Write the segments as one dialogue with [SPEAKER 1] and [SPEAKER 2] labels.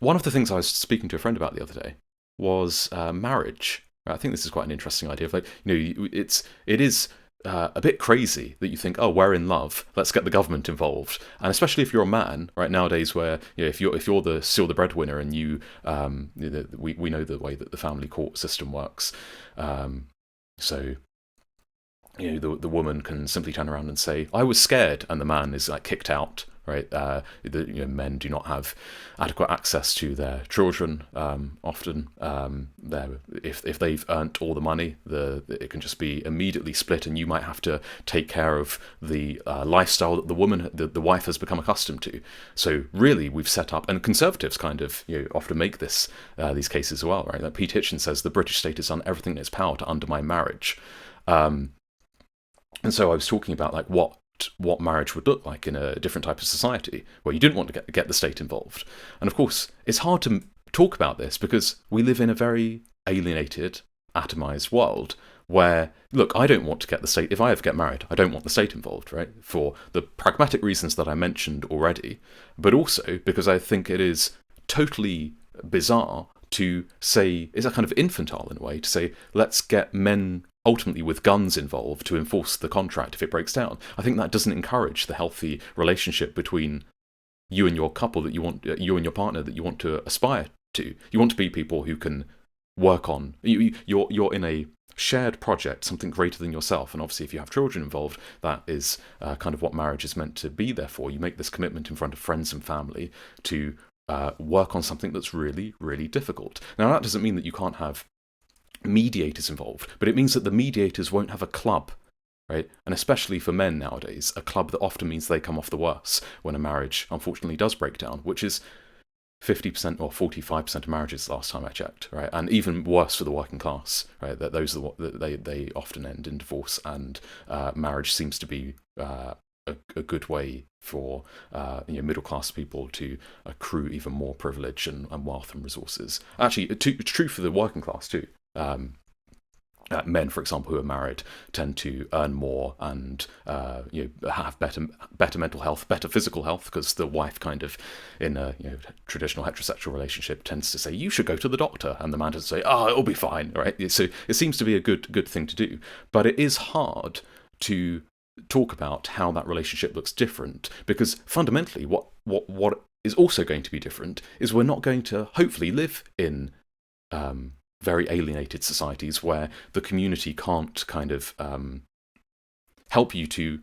[SPEAKER 1] one of the things I was speaking to a friend about the other day was marriage. I think this is quite an interesting idea. Of like, it is a bit crazy that you think, oh, we're in love, let's get the government involved, and especially if you're a man, right nowadays, where if you're the still the breadwinner, and we know the way that the family court system works, so the woman can simply turn around and say, I was scared, and the man is like kicked out, right? Men do not have adequate access to their children. Often, if they've earned all the money, it can just be immediately split, and you might have to take care of the lifestyle that the wife has become accustomed to. So really, we've set up, and conservatives kind of often make these cases as well, right? Like Pete Hitchens says, the British state has done everything in its power to undermine marriage. And so I was talking about like what marriage would look like in a different type of society where you didn't want to get the state involved. And of course, it's hard to talk about this because we live in a very alienated, atomized world where, look, I don't want to get the state, if I ever get married, I don't want the state involved, right? For the pragmatic reasons that I mentioned already, but also because I think it is totally bizarre to say, it's a kind of infantile in a way, to say, let's get men ultimately with guns involved to enforce the contract if it breaks down. I think that doesn't encourage the healthy relationship between you and your couple you and your partner that you want to aspire to. You want to be people who can work on, you're in a shared project, something greater than yourself. And obviously if you have children involved, that is kind of what marriage is meant to be there for. You make this commitment in front of friends and family to work on something that's really, really difficult. Now that doesn't mean that you can't have mediators involved, but it means that the mediators won't have a club, right? And especially for men nowadays, a club that often means they come off the worse when a marriage unfortunately does break down, which is 50% or 45% of marriages last time I checked, right? And even worse for the working class, right? That those are they often end in divorce, and marriage seems to be a good way for middle class people to accrue even more privilege and wealth and resources. Actually, it's true for the working class too. Men, for example, who are married tend to earn more and have better mental health, better physical health, because the wife, kind of in a traditional heterosexual relationship, tends to say you should go to the doctor, and the man does say, oh, it'll be fine, right? So it seems to be a good thing to do, but it is hard to talk about how that relationship looks different, because fundamentally, what is also going to be different is we're not going to hopefully live in very alienated societies where the community can't kind of help you to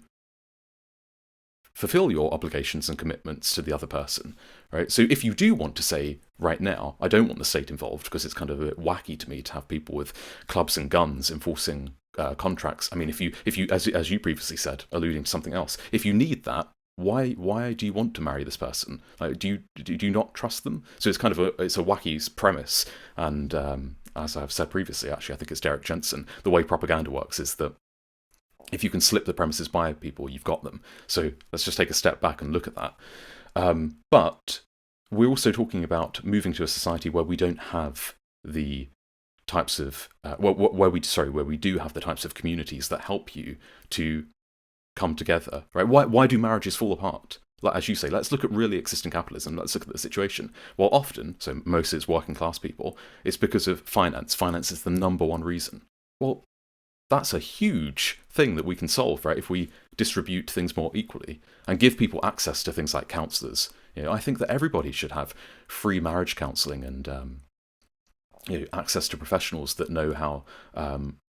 [SPEAKER 1] fulfill your obligations and commitments to the other person, right? So if you do want to say, right now, I don't want the state involved because it's kind of a bit wacky to me to have people with clubs and guns enforcing contracts. I mean, if you as you previously said, alluding to something else, if you need that, why do you want to marry this person? Like, do you not trust them? So it's kind of it's a wacky premise, and as I've said previously, actually, I think it's Derek Jensen. The way propaganda works is that if you can slip the premises by people, you've got them. So let's just take a step back and look at that. But we're also talking about moving to a society where we don't have the types of where we do have the types of communities that help you to come together, right? Why do marriages fall apart? Like, as you say, let's look at really existing capitalism. Let's look at the situation. Well, often, so most it's working class people, it's because of finance. Finance is the number one reason. Well, that's a huge thing that we can solve, right? If we distribute things more equally and give people access to things like counsellors. I think that everybody should have free marriage counselling and access to professionals that know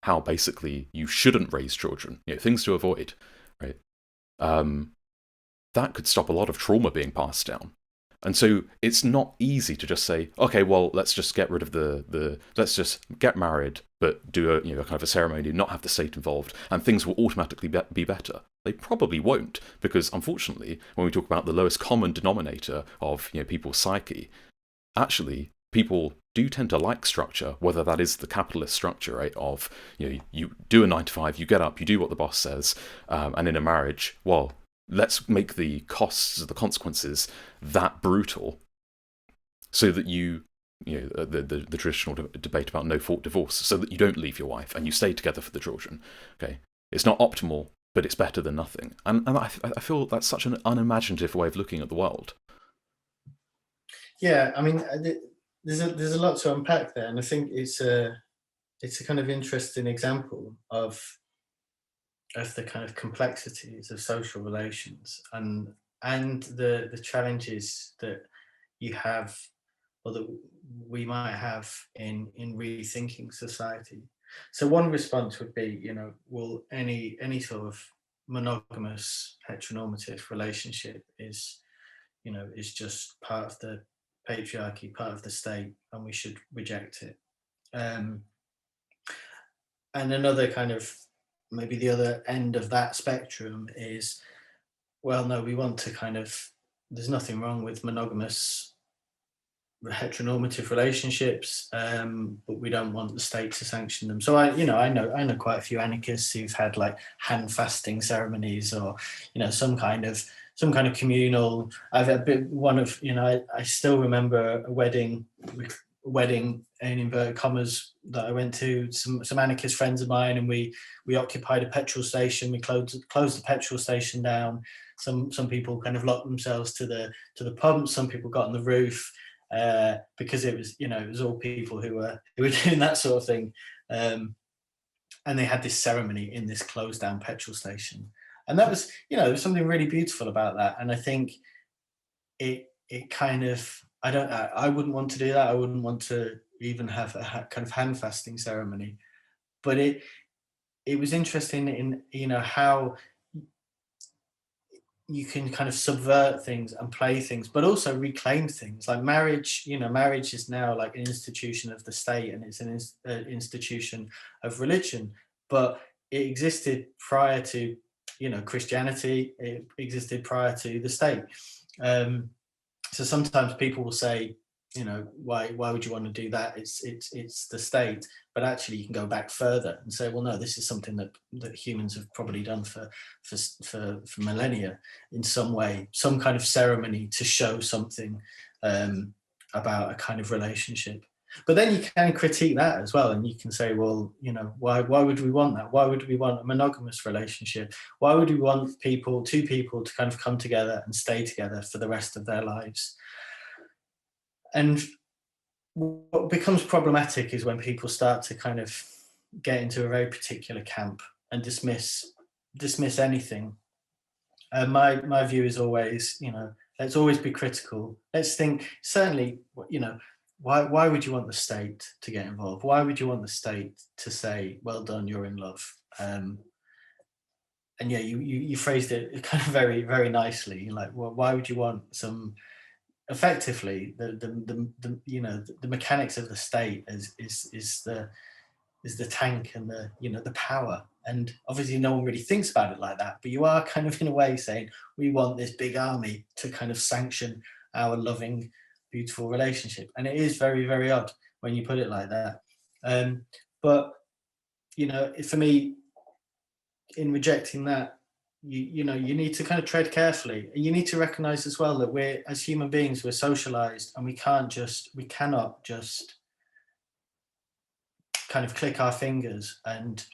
[SPEAKER 1] how basically you shouldn't raise children. Things to avoid, right? That could stop a lot of trauma being passed down. And so it's not easy to just say, okay, well, let's just get rid of let's just get married, but do a kind of a ceremony, not have the state involved, and things will automatically be better. They probably won't, because unfortunately, when we talk about the lowest common denominator of people's psyche, actually people do tend to like structure, whether that is the capitalist structure, right? Of you do a 9 to 5, you get up, you do what the boss says, and in a marriage, well, let's make the costs, the consequences, that brutal, so that the traditional debate about no fault divorce, so that you don't leave your wife and you stay together for the children. Okay, it's not optimal, but it's better than nothing. And I feel that's such an unimaginative way of looking at the world.
[SPEAKER 2] Yeah, I mean, there's a lot to unpack there, and I think it's a kind of interesting example of the kind of complexities of social relations, and the challenges that you have, or that we might have in rethinking society. So one response would be, well, any sort of monogamous heteronormative relationship is just part of the patriarchy, part of the state, and we should reject it. Um, and another kind of, maybe the other end of that spectrum is, well, no, we want to kind of, there's nothing wrong with monogamous heteronormative relationships, but we don't want the state to sanction them. So I know quite a few anarchists who've had like hand fasting ceremonies, or some kind of communal. I've had one of I still remember a wedding in inverted commas that I went to, some anarchist friends of mine, and we occupied a petrol station. We closed the petrol station down. Some people kind of locked themselves to the pump. Some people got on the roof. Because it was all people who were doing that sort of thing, and they had this ceremony in this closed down petrol station, and that was there was something really beautiful about that. And I think it kind of, I wouldn't want to do that. I wouldn't want to even have a kind of hand fasting ceremony, but it was interesting in how you can kind of subvert things and play things, but also reclaim things like marriage. Marriage is now like an institution of the state, and it's an institution of religion, but it existed prior to Christianity. It existed prior to the state. So sometimes people will say, why would you want to do that? It's the state. But actually you can go back further and say, well, no, this is something that humans have probably done for millennia in some way, some kind of ceremony to show something about a kind of relationship. But then you can critique that as well, and you can say, well, why would we want that? Why would we want a monogamous relationship? Why would we want two people to kind of come together and stay together for the rest of their lives? And what becomes problematic is when people start to kind of get into a very particular camp and dismiss anything. My view is always, let's always be critical. Let's think, certainly, why would you want the state to get involved? Why would you want the state to say, well done, you're in love? And yeah, you phrased it kind of very, very nicely. Like, well, why would you want some? Effectively, the mechanics of the state is the tank and the power. And obviously no one really thinks about it like that, but you are kind of in a way saying, we want this big army to kind of sanction our loving, beautiful relationship. And it is very, very odd when you put it like that. But for me, in rejecting that, you need to kind of tread carefully. You need to recognize as well that we're, as human beings, we're socialized, and we cannot just kind of click our fingers and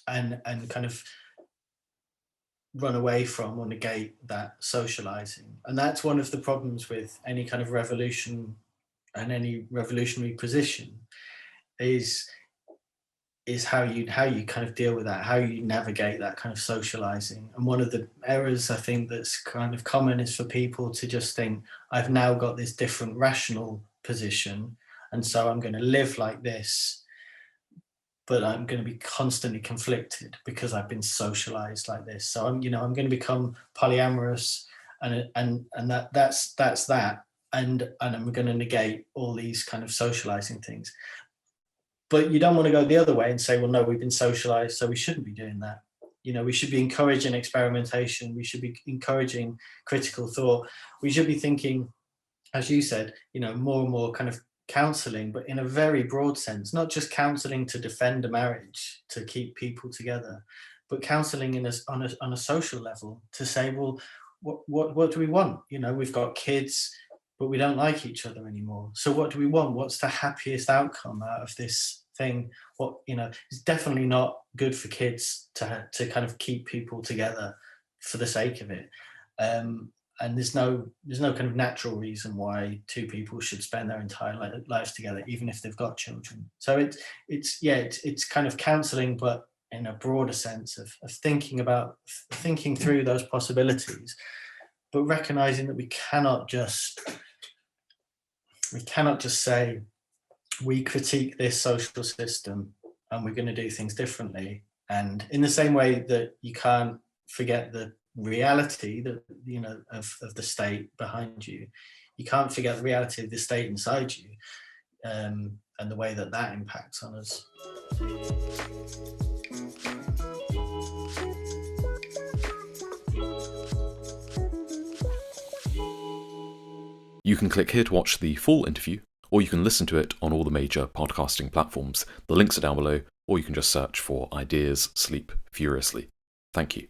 [SPEAKER 2] kind of run away from or negate that socializing. And that's one of the problems with any kind of revolution and any revolutionary position is how you kind of deal with that, how you navigate that kind of socializing. And one of the errors I think that's kind of common is for people to just think, I've now got this different rational position, and so I'm going to live like this, but I'm going to be constantly conflicted because I've been socialized like this. So I'm going to become polyamorous, and that's that, and I'm going to negate all these kind of socializing things. But you don't want to go the other way and say, well, no, we've been socialized, so we shouldn't be doing that. We should be encouraging experimentation. We should be encouraging critical thought. We should be thinking, as you said, more and more kind of counselling, but in a very broad sense, not just counselling to defend a marriage, to keep people together, but counselling on a social level to say, well, what do we want? We've got kids, but we don't like each other anymore. So what do we want? What's the happiest outcome out of this thing? It's definitely not good for kids to kind of keep people together for the sake of it. and there's no kind of natural reason why two people should spend their entire lives together, even if they've got children. So it's kind of counselling, but in a broader sense of thinking through those possibilities, but recognizing that we cannot just say we critique this social system and we're going to do things differently. And in the same way that you can't forget the reality that, you know, of the state behind you, you can't forget the reality of the state inside you, and the way that impacts on us.
[SPEAKER 1] You can click here to watch the full interview, or you can listen to it on all the major podcasting platforms. The links are down below, or you can just search for Ideas Sleep Furiously. Thank you.